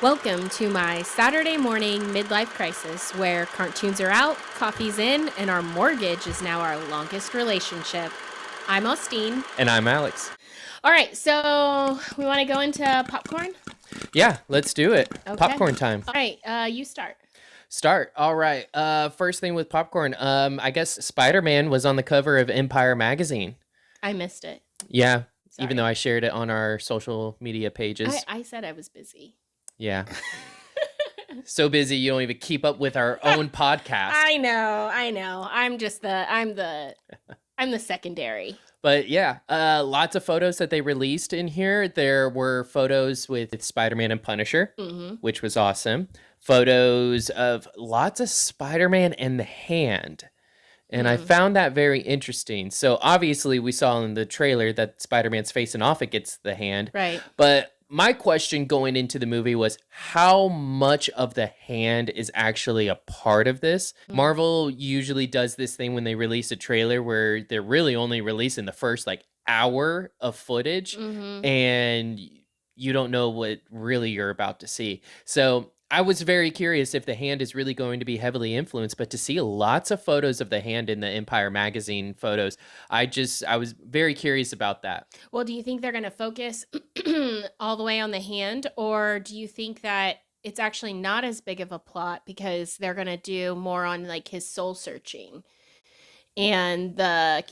Welcome to my Saturday morning midlife crisis where cartoons are out, coffee's in, and our mortgage is now our longest relationship. I'm Austine. And I'm Alex. All right, so we want to go into popcorn? Yeah, let's do it. Okay. Popcorn time. All right, you start. All right. First thing with popcorn. I guess Spider-Man was on the cover of Empire magazine. I missed it. Yeah, Sorry. even though I shared it on our social media pages. I said I was busy. Yeah. So busy you don't even keep up with our own podcast. I know. I'm the secondary. But yeah, lots of photos that they released in here. There were photos with Spider-Man and Punisher, which was awesome. Photos of lots of Spider-Man and the Hand. And I found that very interesting. So obviously we saw in the trailer that Spider-Man's facing off against the Hand. Right. But my question going into the movie was how much of the Hand is actually a part of this? Marvel usually does this thing when they release a trailer where they're really only releasing the first hour of footage and you don't know what really you're about to see. So I was very curious if the Hand is really going to be heavily influenced, but to see lots of photos of the Hand in the Empire magazine photos, I was very curious about that. Well, do you think they're going to focus all the way on the Hand, or do you think that it's actually not as big of a plot because they're going to do more on his soul searching and the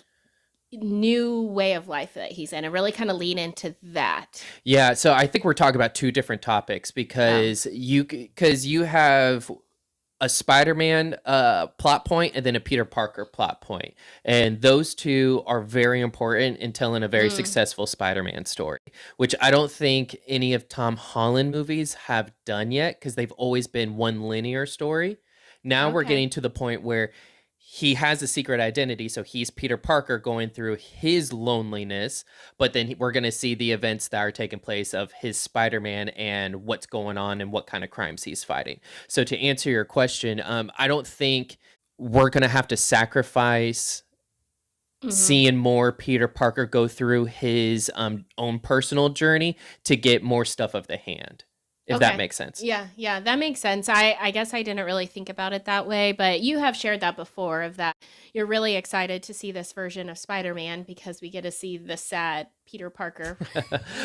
new way of life that he's in and really kind of lean into that? Yeah, so I think we're talking about two different topics because you have a Spider-Man plot point and then a Peter Parker plot point. And those two are very important in telling a very successful Spider-Man story, which I don't think any of Tom Holland movies have done yet because they've always been one linear story. Now we're getting to the point where he has a secret identity, so he's Peter Parker going through his loneliness, but then we're going to see the events that are taking place of his Spider-Man and what's going on and what kind of crimes he's fighting. So to answer your question, I don't think we're going to have to sacrifice seeing more Peter Parker go through his own personal journey to get more stuff of the Hand. If that makes sense. Yeah, that makes sense. I guess I didn't really think about it that way, but you have shared that before of that you're really excited to see this version of Spider-Man because we get to see the sad Peter Parker.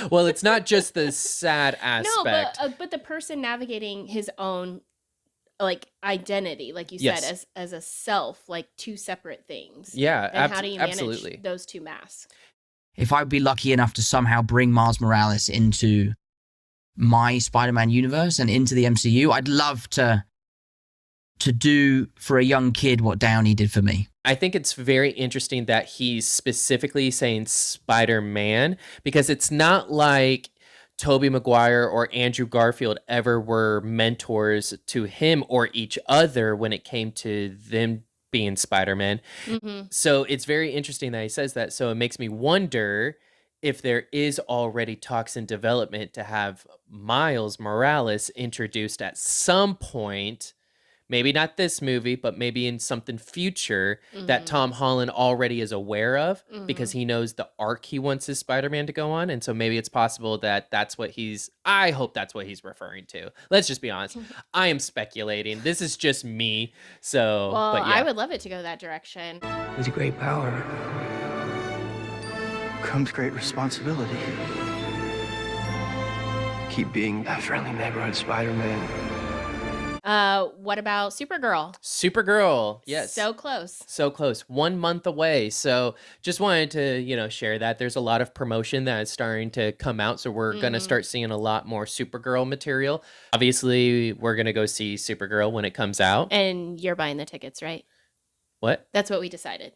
Well, it's not just the sad aspect. No, but the person navigating his own identity, like you said, as a self, two separate things. Yeah, and how do you manage those two masks? If I'd be lucky enough to somehow bring Miles Morales into my Spider-Man universe and into the MCU, I'd love to do for a young kid what Downey did for me. I think it's very interesting that he's specifically saying Spider-Man because it's not like Tobey Maguire or Andrew Garfield ever were mentors to him or each other when it came to them being Spider-Man. So it's very interesting that he says that. So it makes me wonder if there is already talks in development to have Miles Morales introduced at some point, maybe not this movie, but maybe in something future that Tom Holland already is aware of because he knows the arc he wants his Spider-Man to go on. And so maybe it's possible that I hope that's what he's referring to. Let's just be honest. I am speculating. This is just me. So, well, but yeah. I would love it to go that direction. With great power comes great responsibility. Keep being that friendly neighborhood Spider-Man. What about Supergirl? Supergirl, yes. So close. So close. 1 month away. So just wanted to, share that. There's a lot of promotion that is starting to come out. So we're going to start seeing a lot more Supergirl material. Obviously, we're going to go see Supergirl when it comes out. And you're buying the tickets, right? What? That's what we decided.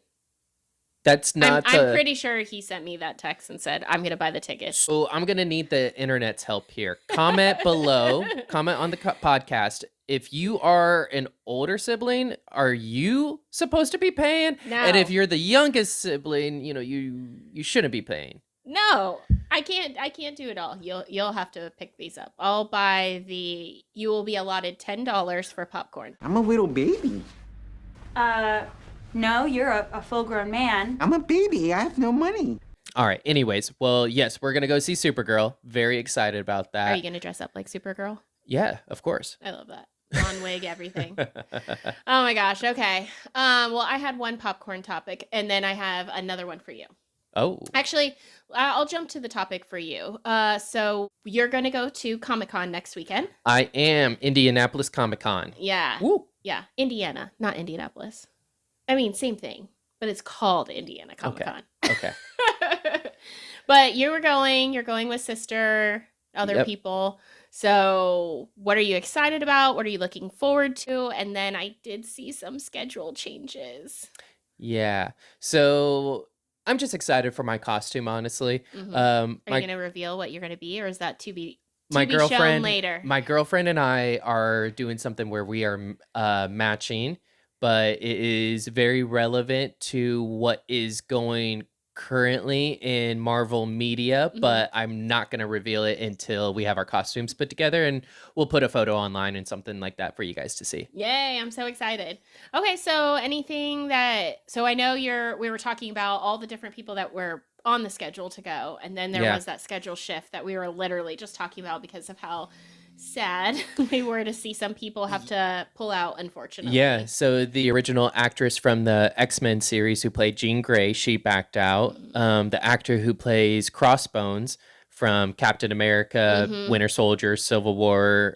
That's not I'm pretty sure he sent me that text and said, I'm going to buy the tickets. So I'm going to need the internet's help here. Comment below. Comment on the podcast. If you are an older sibling, are you supposed to be paying? No. And if you're the youngest sibling, you shouldn't be paying. No, I can't do it all. You'll have to pick these up. I'll buy you will be allotted $10 for popcorn. I'm a little baby. No, you're a full-grown man. I'm a baby. I have no money. All right. Anyways, well, yes, we're going to go see Supergirl. Very excited about that. Are you going to dress up like Supergirl? Yeah, of course. I love that. Blonde wig, everything. Oh my gosh. Okay. Well, I had one popcorn topic, and then I have another one for you. Oh, Actually, I'll jump to the topic for you. So you're going to go to Comic-Con next weekend. I am Indianapolis Comic Con. Yeah. Woo. Yeah. Indiana, not Indianapolis. I mean, same thing, but it's called Indiana Comic-Con. Okay. But you're going with sister, other Yep. people. So what are you excited about? What are you looking forward to? And then I did see some schedule changes. Yeah. So I'm just excited for my costume, honestly. Mhm. Are you My going to reveal what you're going to be, or is that to be my shown girlfriend later? my girlfriend and I are doing something where we are matching, but it is very relevant to what is going currently in Marvel media, Mhm. but I'm not going to reveal it until we have our costumes put together, and we'll put a photo online and something like that for you guys to see. Yay, I'm so excited. Okay, so I know we were talking about all the different people that were on the schedule to go, and then there Yeah. was that schedule shift that we were literally just talking about because of how sad we were to see some people have to pull out, unfortunately. Yeah, so the original actress from the X-Men series who played Jean Grey, she backed out. The actor who plays Crossbones from Captain America, Mhm. Winter Soldier, Civil War,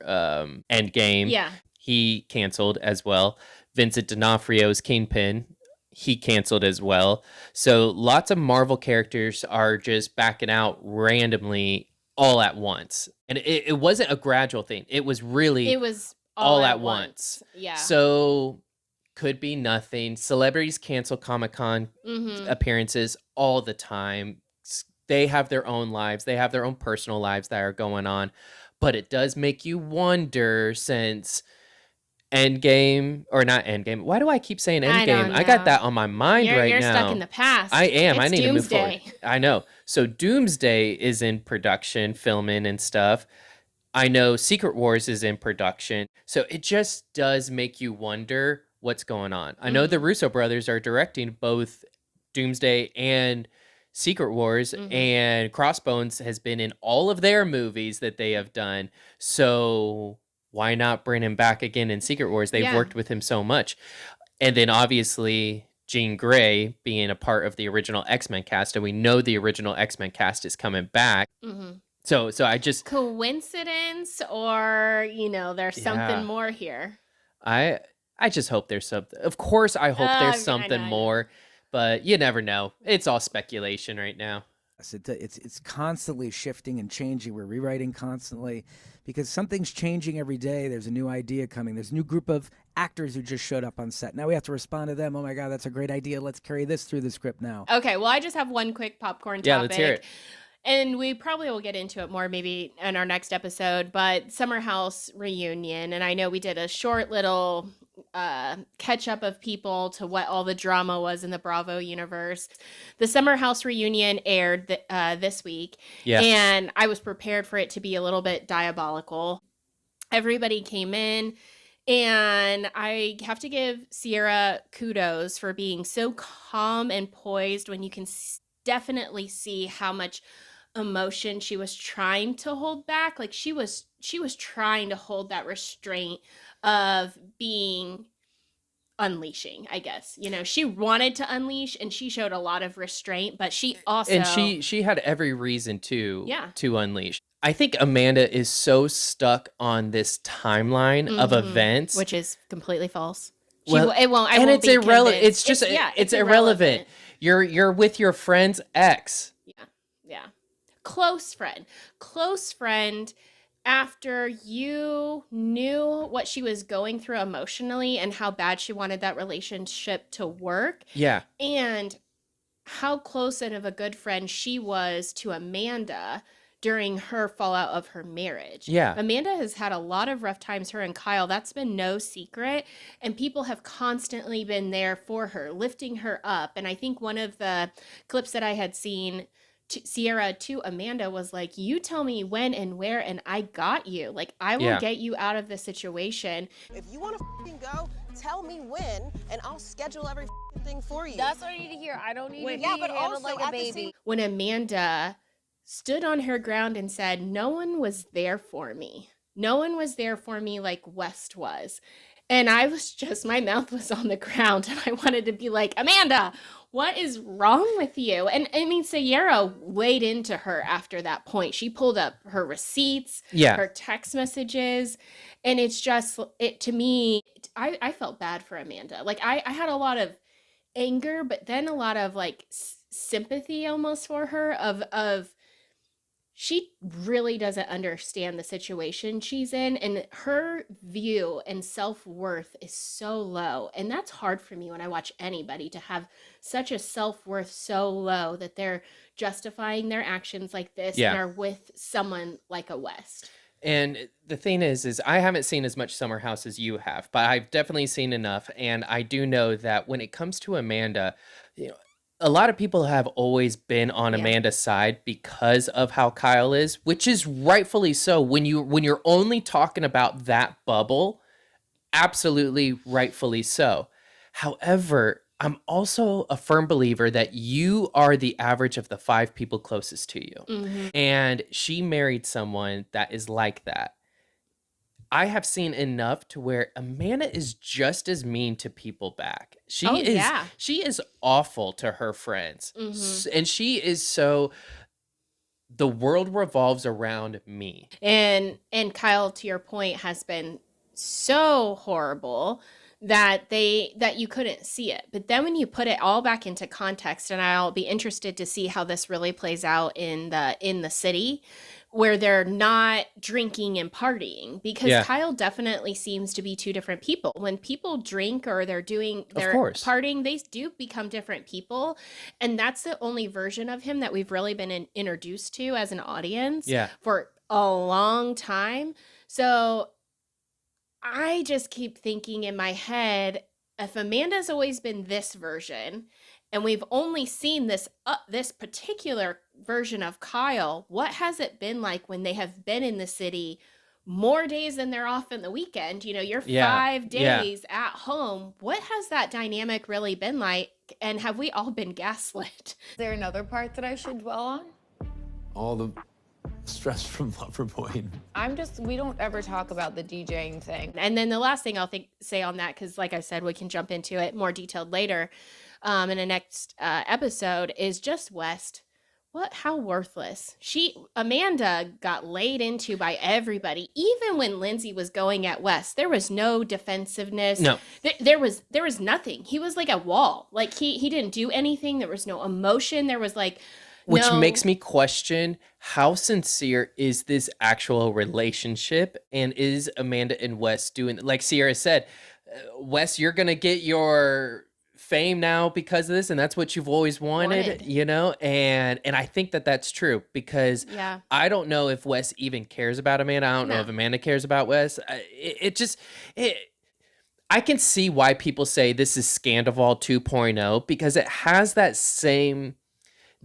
Endgame, Yeah. he canceled as well. Vincent D'Onofrio's Kingpin, he canceled as well. So lots of Marvel characters are just backing out randomly all at once. And it wasn't a gradual thing. It was really It was all at once. Yeah. So could be nothing. Celebrities cancel Comic-Con Mhm. appearances all the time. They have their own lives. They have their own personal lives that are going on. But it does make you wonder, since Endgame, or not Endgame. Why do I keep saying I Endgame? don't I got know. that on my mind right You're now. stuck in the past. I am. I It's need to move forward. Doomsday. I know. So Doomsday is in production, filming and stuff. I know Secret Wars is in production. So it just does make you wonder what's going on. I know the Russo brothers are directing both Doomsday and Secret Wars, and Crossbones has been in all of their movies that they have done. So why not bring him back again in Secret Wars? They've Yeah. worked with him so much. And then obviously Jean Grey being a part of the original X-Men cast, and we know the original X-Men cast is coming back. Mhm. So I just Coincidence, or there's Yeah. something more here. I just hope there's something. Of course, I hope there's I something know. more, but you never know. It's all speculation right now. It's constantly shifting and changing. We're rewriting constantly because something's changing every day. There's a new idea coming. There's a new group of actors who just showed up on set. Now we have to respond to them. Oh my God, that's a great idea. Let's carry this through the script now. Okay, well, I just have one quick popcorn topic. Yeah, let's hear it. And we probably will get into it more maybe in our next episode, but Summer House reunion. And I know we did a short little catch up of people to what all the drama was in the Bravo universe. The Summer House reunion aired this week. Yeah. And I was prepared for it to be a little bit diabolical. Everybody came in. And I have to give Sierra kudos for being so calm and poised when you can definitely see how much emotion she was trying to hold back. Like she was trying to hold that restraint of being unleashing, I guess. She wanted to unleash and she showed a lot of restraint, but she also And she had every reason to Yeah. to unleash. I think Amanda is so stuck on this timeline of events, which is completely false. Well, I won't it's be irrelevant. convinced. It's just it's irrelevant. You're with your friend's ex. Yeah. Close friend after you knew what she was going through emotionally and how bad she wanted that relationship to work. Yeah. And how close and of a good friend she was to Amanda during her fallout of her marriage. Yeah. Amanda has had a lot of rough times, her and Kyle. That's been no secret. And people have constantly been there for her, lifting her up. And I think one of the clips that I had seen, Sierra to Amanda, was like, you tell me when and where and I got you. Like, I will get you out of this situation. If you want to go, tell me when and I'll schedule every thing for you. That's what I need to hear. I don't need to be but handled also like a at the baby. same- When Amanda stood on her ground and said, no one was there for me. No one was there for me like West was. And I was just, my mouth was on the ground and I wanted to be like, Amanda, what is wrong with you? And I mean, Sierra laid into her after that point. She pulled up her receipts, Yeah. her text messages. And it's just, it to me, I felt bad for Amanda. Like, I had a lot of anger, but then a lot of like sympathy almost for her of she really doesn't understand the situation she's in, and her view and self-worth is so low, and that's hard for me when I watch anybody to have such a self-worth so low that they're justifying their actions like this and Yeah. are with someone like a West. And the thing is I haven't seen as much Summer House as you have, but I've definitely seen enough. And I do know that when it comes to Amanda, you know, a lot of people have always been on Yeah. Amanda's side because of how Kyle is, which is rightfully so. When you're only talking about that bubble, absolutely rightfully so. However, I'm also a firm believer that you are the average of the 5 people closest to you. Mm-hmm. And she married someone that is like that. I have seen enough to where Amanda is just as mean to people back. Oh, yeah. She is awful to her friends. Mm-hmm. And she is so, the world revolves around me. And Kyle, to your point, has been so horrible that you couldn't see it. But then when you put it all back into context, and I'll be interested to see how this really plays out in the city where they're not drinking and partying, because Yeah. Kyle definitely seems to be two different people. When people drink or they're course. partying, they do become different people. And that's the only version of him that we've really been introduced to as an audience Yeah. for a long time. So I just keep thinking in my head, if Amanda's always been this version, and we've only seen this particular version of Kyle, what has it been like when they have been in the city more days than they're off in the weekend? You know, you're Yeah. 5 Yeah. days at home. What has that dynamic really been like? And have we all been gaslit? Is there another part that I should dwell on? All the stress from Loverboy. We don't ever talk about the DJing thing. And then the last thing I'll say on that, because like I said, we can jump into it more detailed later in the next episode, is just West. How worthless. Amanda got laid into by everybody. Even when Lindsay was going at West, there was no defensiveness. No. There was nothing. He was like a wall. Like he didn't do anything. There was no emotion. There was like, which no. makes me question, how sincere is this actual relationship? And is Amanda and Wes doing, like Sierra said, Wes, you're going to get your fame now because of this, and that's what you've always wanted. You know? And I think that that's true, because Yeah. I don't know if Wes even cares about Amanda. I don't know if Amanda cares about Wes. I can see why people say this is Scandival 2.0, because it has that same...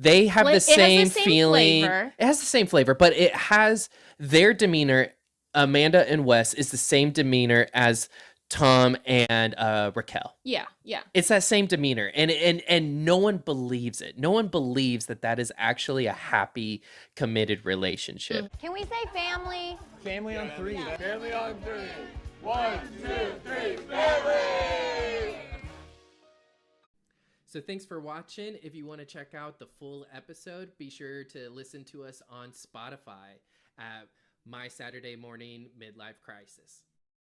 They have the same feeling. Flavor. It has the same flavor, but it has their demeanor. Amanda and Wes is the same demeanor as Tom and Raquel. Yeah, yeah. It's that same demeanor, and no one believes it. No one believes that is actually a happy, committed relationship. Can we say family? Family on 3. Family on 3. 1, 2, 3, family! So thanks for watching. If you want to check out the full episode, be sure to listen to us on Spotify at My Saturday Morning Midlife Crisis.